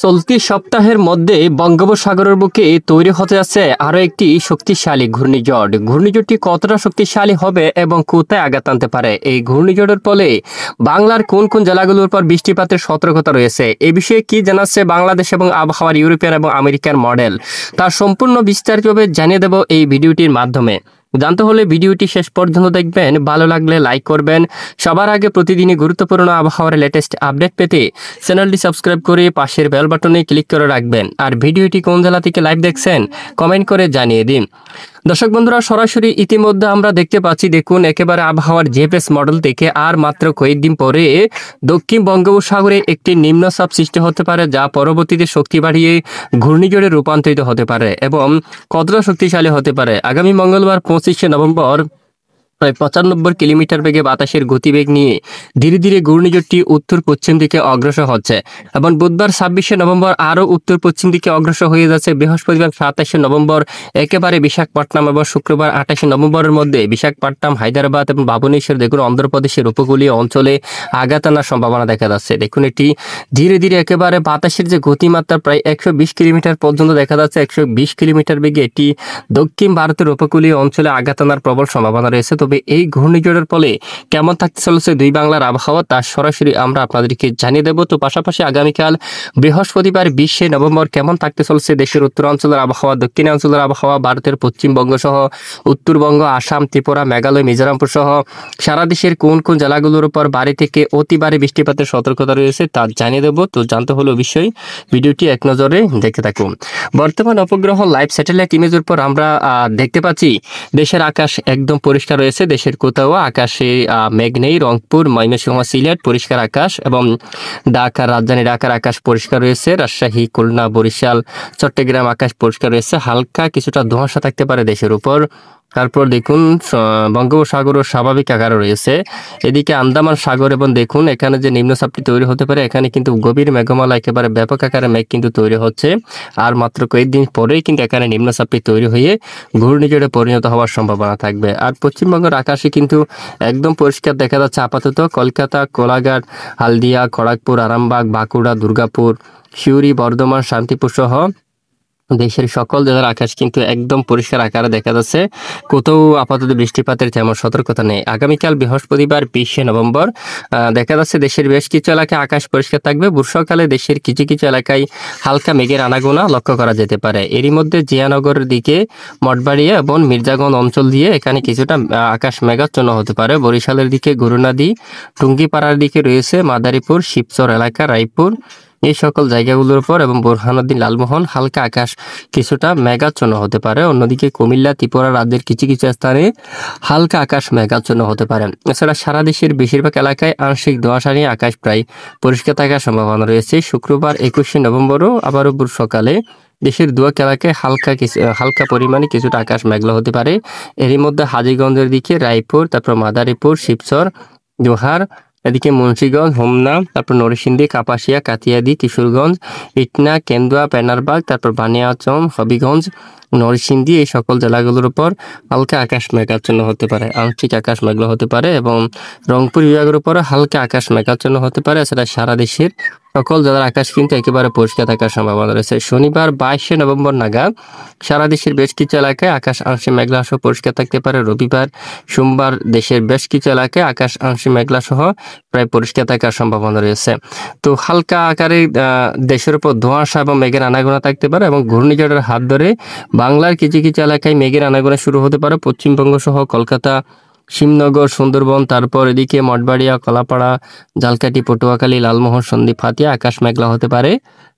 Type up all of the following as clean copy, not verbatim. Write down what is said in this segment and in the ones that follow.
চলতি সপ্তাহের মধ্যে বঙ্গোপসাগরের বুকে তৈরি হতে যাচ্ছে আরও একটি শক্তিশালী ঘূর্ণিঝড়। ঘূর্ণিঝড়টি কতটা শক্তিশালী হবে এবং কোথায় আঘাত আনতে পারে? এই ঘূর্ণিঝড়ের ফলে বাংলার কোন কোন জেলাগুলোর উপর বৃষ্টিপাতের সতর্কতা রয়েছে? এ বিষয়ে কি জানাচ্ছে বাংলাদেশ এবং আবহাওয়ার ইউরোপিয়ান এবং আমেরিকার মডেল, তার সম্পূর্ণ বিস্তারিতভাবে জানিয়ে দেব এই ভিডিওটির মাধ্যমে। জানতে হলে ভিডিওটি শেষ পর্যন্ত দেখবেন, ভালো লাগলে লাইক করবেন। সবার আগে প্রতিদিনই গুরুত্বপূর্ণ আবহাওয়ার লেটেস্ট আপডেট পেতে চ্যানেলটি সাবস্ক্রাইব করে পাশের বেল বাটনে ক্লিক করে রাখবেন। আর ভিডিওটি কোন জেলা থেকে লাইভ দেখছেন কমেন্ট করে জানিয়ে দিন। দর্শক বন্ধুরা, সরাসরি ইতিমধ্যে আমরা দেখতে পাচ্ছি, দেখুন একেবারে আবহাওয়ার জিপিএস মডেল থেকে আর মাত্র কয়েকদিন পরে দক্ষিণ বঙ্গোপসাগরে একটি নিম্নচাপ সৃষ্টি হতে পারে, যা পরবর্তীতে শক্তি বাড়িয়ে ঘূর্ণিঝড়ে রূপান্তরিত হতে পারে এবং কতটা শক্তিশালী হতে পারে। আগামী মঙ্গলবার 25শে নভেম্বর প্রায় 95 কিলোমিটার বেগে বাতাসের গতিবেগ নিয়ে ধীরে ধীরে ঘূর্ণিঝড়টি উত্তর পশ্চিম দিকে অগ্রসর হচ্ছে এবং বুধবার 26শে নভেম্বর আরও উত্তর পশ্চিম দিকে অগ্রসর হয়ে যাচ্ছে। বৃহস্পতিবার 27শে নভেম্বর একেবারে বিশাখাপট্টনম এবং শুক্রবার 28শে নভেম্বরের মধ্যে বিশাখাপট্টনম, হায়দ্রাবাদ এবং ভুবনেশ্বর, দেখুন অন্ধ্রপ্রদেশের উপকূলীয় অঞ্চলে আঘাত আনার সম্ভাবনা দেখা যাচ্ছে। দেখুন এটি ধীরে ধীরে একেবারে বাতাসের যে গতিমাত্রা প্রায় 120 কিলোমিটার পর্যন্ত দেখা যাচ্ছে। 120 কিলোমিটার বেগে এটি দক্ষিণ ভারতের উপকূলীয় অঞ্চলে আঘাত আনার প্রবল সম্ভাবনা রয়েছে। তবে এই ঘূর্ণিঝড়ের ফলে কেমন থাকতে চলেছে দুই বাংলার আবহাওয়া, তা সরাসরি আমরা আপনাদেরকে জানিয়ে দেব। তো পাশাপাশি আগামীকাল বৃহস্পতিবার 20শে নভেম্বর কেমন থাকতে চলেছে দেশের উত্তরাঞ্চলের আবহাওয়া, দক্ষিণাঞ্চলের আবহাওয়া, ভারতের পশ্চিমবঙ্গ সহ উত্তরবঙ্গ, আসাম, ত্রিপুরা, মেঘালয়, মিজোরামপুর সহ সারা দেশের কোন কোন জেলাগুলোর উপর ভারী থেকে অতি ভারী বৃষ্টিপাতের সতর্কতা রয়েছে তা জানিয়ে দেব। তো জানতে হলে অবশ্যই ভিডিওটি এক নজরে দেখে থাকুন। বর্তমান উপগ্রহ লাইভ স্যাটেলাইট ইমেজের উপর আমরা দেখতে পাচ্ছি দেশের আকাশ একদম পরিষ্কার রয়েছে। দেশের কোথাও আকাশে মেঘ নেই। রংপুর, ময়মনসিংহ, সিলেট পরিষ্কার আকাশ এবং ঢাকার রাজধানী ঢাকার আকাশ পরিষ্কার রয়েছে। রাজশাহী, খুলনা, বরিশাল, চট্টগ্রাম আকাশ পরিষ্কার রয়েছে। হালকা কিছুটা ধোঁয়াশা থাকতে পারে দেশের উপর। তারপর দেখুন বঙ্গোপসাগরও স্বাভাবিক আকারে রয়েছে। এদিকে আন্দামান সাগর এবং দেখুন এখানে যে নিম্নচাপটি তৈরি হতে পারে, এখানে কিন্তু গভীর মেঘমালা একেবারে ব্যাপক আকারে মেঘ কিন্তু তৈরি হচ্ছে। আর মাত্র কয়েকদিন পরেই কিন্তু এখানে নিম্নচাপটি তৈরি হয়ে ঘূর্ণিঝড়ে পরিণত হওয়ার সম্ভাবনা থাকবে। আর পশ্চিমবঙ্গের আকাশে কিন্তু একদম পরিষ্কার দেখা যাচ্ছে আপাতত। কলকাতা, কোলাঘাট, হালদিয়া, খড়গপুর, আরামবাগ, বাঁকুড়া, দুর্গাপুর, সিউড়ি, বর্ধমান, শান্তিপুর সহ দেশের সকল জেলার আকাশ কিন্তু একদম পরিষ্কার আকারে দেখা যাচ্ছে। কোথাও আপাতত বৃষ্টিপাতের তেমন সতর্কতা নেই। আগামীকাল বৃহস্পতিবার 20শে নভেম্বর দেখা যাচ্ছে দেশের বেশ কিছু এলাকায় আকাশ পরিষ্কার থাকবে। বর্ষাকালে দেশের কিছু কিছু এলাকায় হালকা মেঘের আনাগোনা লক্ষ্য করা যেতে পারে। এরই মধ্যে জিয়ানগরের দিকে, মঠবাড়িয়া এবং মির্জাগঞ্জ অঞ্চল দিয়ে এখানে কিছুটা আকাশ মেঘাচ্ছন্ন হতে পারে। বরিশালের দিকে গুরুনাদি, টুঙ্গিপাড়ার দিকে রয়েছে মাদারীপুর, শিবচর এলাকা, রায়পুর, এই সকল জায়গাগুলোর উপর এবং বোরহানুদ্দিন, লালমোহন হালকা আকাশ কিছুটা মেঘাচ্ছন্ন হতে পারে। অন্যদিকে কুমিল্লা, ত্রিপুরা রাজ্যের কিছু কিছু স্থানে হালকা আকাশ মেঘাচ্ছন্ন হতে পারে। এছাড়া সারা দেশের বেশিরভাগ এলাকায় আংশিক ধোঁয়াশা নিয়ে আকাশ প্রায় পরিষ্কার থাকার সম্ভাবনা রয়েছে। শুক্রবার 21শে নভেম্বরও আবারও সকালে দেশের দুয়াক এলাকায় হালকা পরিমাণে কিছুটা আকাশ মেঘলা হতে পারে। এরই মধ্যে হাজীগঞ্জের দিকে, রায়পুর, তারপর মাদারীপুর, শিবচর, জোহার, এদিকে মুন্সিগঞ্জ, হোমনা, তারপর নরসিংদী, কাপাসিয়া, কাতিয়াদি, কিশোরগঞ্জ, ইটনা, কেন্দুয়া, পেনারবাগ, তারপর বানিয়াচং, হবিগঞ্জ, নরসিংদী এই সকল জেলাগুলোর উপর হালকা আকাশ মেঘাচ্ছন্ন হতে পারে, আংশিক আকাশ মেঘলা হতে পারে এবং রংপুর বিভাগের উপর হালকা আকাশ মেঘাচ্ছন্ন হতে পারে। এছাড়া সারা দেশের সকল জেলার আকাশ কিন্তু একেবারে পরিষ্কার থাকার সম্ভাবনা রয়েছে। শনিবার 22শে নভেম্বর নাগাদ সারা দেশের বেশ কিছু এলাকায় আকাশ আংশিক মেঘলা সহ পরিষ্কার থাকতে পারে। রবিবার, সোমবার দেশের বেশ কিছু এলাকায় আকাশ আংশিক মেঘলা সহ প্রায় পরিষ্কার থাকার সম্ভাবনা রয়েছে। তো হালকা আকারে দেশের উপর ধোঁয়াশা এবং মেঘের আনাগোনা থাকতে পারে এবং ঘূর্ণিঝড়ের হাত ধরে বাংলার কিছু কিছু এলাকায় মেঘের আনাগোনা শুরু হতে পারে। পশ্চিমবঙ্গ সহ কলকাতা, শিবনগর, সুন্দরবন, তারপর এদিকে মঠবাড়িয়া, কলাপাড়া, ঝালকাঠি, পটুয়াখালী, লালমোহন, সন্দ্বীপ, হাতিয়া আকাশ মেঘলা হতে পারে।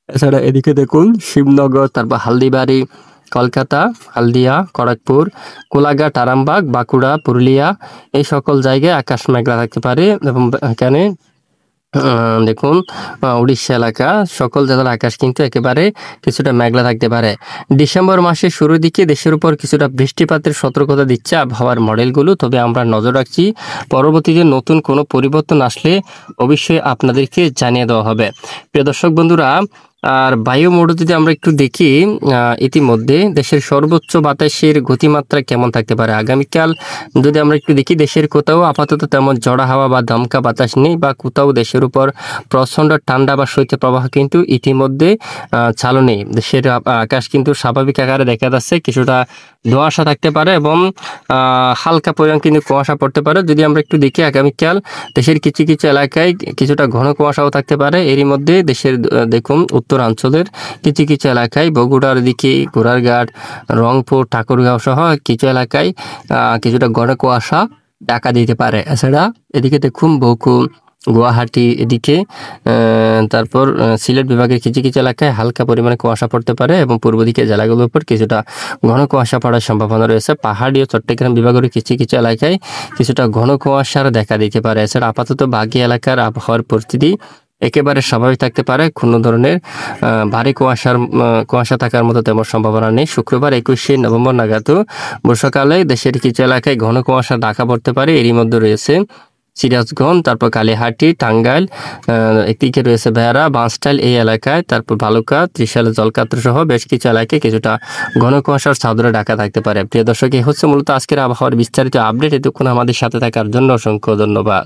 এছাড়া এদিকে দেখুন শিবনগর, তারপর হালদিবাড়ি, কলকাতা, হালদিয়া, খড়গপুর, কোলাঘাট, আরামবাগ, বাঁকুড়া, পুরুলিয়া এই সকল জায়গায় আকাশ মেঘলা থাকতে পারে এবং এখানে দেখুন উড়িষ্যা এলাকা সকল জেলার আকাশ কিন্তু একেবারে কিছুটা মেঘলা থাকতে পারে। ডিসেম্বর মাসের শুরুর দিকে দেশের উপর কিছুটা বৃষ্টিপাতের সতর্কতা দিচ্ছে আবহাওয়ার মডেলগুলো। তবে আমরা নজর রাখছি, পরবর্তীতে নতুন কোনো পরিবর্তন আসলে অবশ্যই আপনাদেরকে জানিয়ে দেওয়া হবে। প্রিয় দর্শক বন্ধুরা, আর বায়ু মোড যদি আমরা একটু দেখি, ইতিমধ্যে দেশের সর্বোচ্চ বাতাসের গতিমাত্রা কেমন থাকতে পারে আগামীকাল যদি আমরা একটু দেখি, দেশের কোথাও আপাতত তেমন ঝড়া হাওয়া বা দমকা বাতাস নেই, বা কোথাও দেশের উপর প্রচণ্ড ঠান্ডা বা শৈত্যপ্রবাহ কিন্তু ইতিমধ্যে চালু নেই। দেশের আকাশ কিন্তু স্বাভাবিক আকারে দেখা যাচ্ছে, কিছুটা ধোঁয়াশা থাকতে পারে এবং হালকা পরিমাণ কিন্তু কুয়াশা পড়তে পারে। যদি আমরা একটু দেখি আগামীকাল দেশের কিছু কিছু এলাকায় কিছুটা ঘন কুয়াশাও থাকতে পারে। এরই মধ্যে দেশের দেখুন উত্তরাঞ্চলের কিছু কিছু এলাকায় বগুড়ার দিকে, গোড়ারঘাট, রংপুর, ঠাকুরগাঁও সহ কিছু এলাকায় কিছুটা ঘন কুয়াশা দেখা দিতে পারে। এছাড়া এদিকে দেখুন বকুল, গুয়াহাটি এদিকে তারপর সিলেট বিভাগের কিছু কিছু এলাকায় হালকা পরিমাণে কুয়াশা পড়তে পারে এবং পূর্ব দিকে জেলাগুলোর উপর কিছুটা ঘন কুয়াশা পড়ার সম্ভাবনা রয়েছে। পাহাড়ি ও চট্টগ্রাম বিভাগের কিছু কিছু এলাকায় কিছুটা ঘন কুয়াশার দেখা দিতে পারে। এছাড়া আপাতত বাকি এলাকার আবহাওয়ার পরিস্থিতি একেবারে স্বাভাবিক থাকতে পারে, কোনো ধরনের ভারী কুয়াশা থাকার মতো তেমন সম্ভাবনা নেই। শুক্রবার 21শে নভেম্বর নাগাদ বর্ষাকালে দেশের কিছু এলাকায় ঘন কুয়াশা ঢাকা পড়তে পারে। এরই মধ্যে রয়েছে সিরাজগঞ্জ, তারপর কালিহাটি, টাঙ্গাইল, একদিকে রয়েছে বেহারা, বাঁশটাইল এই এলাকায়, তারপর ভালুকা, ত্রিশাল, জলকাত্র সহ বেশ কিছু এলাকায় কিছুটা ঘন কুয়াশার চাদরে ঢাকা থাকতে পারে। প্রিয় দর্শক, এই হচ্ছে মূলত আজকের আবহাওয়ার বিস্তারিত আপডেট। এতক্ষণ আমাদের সাথে থাকার জন্য অসংখ্য ধন্যবাদ।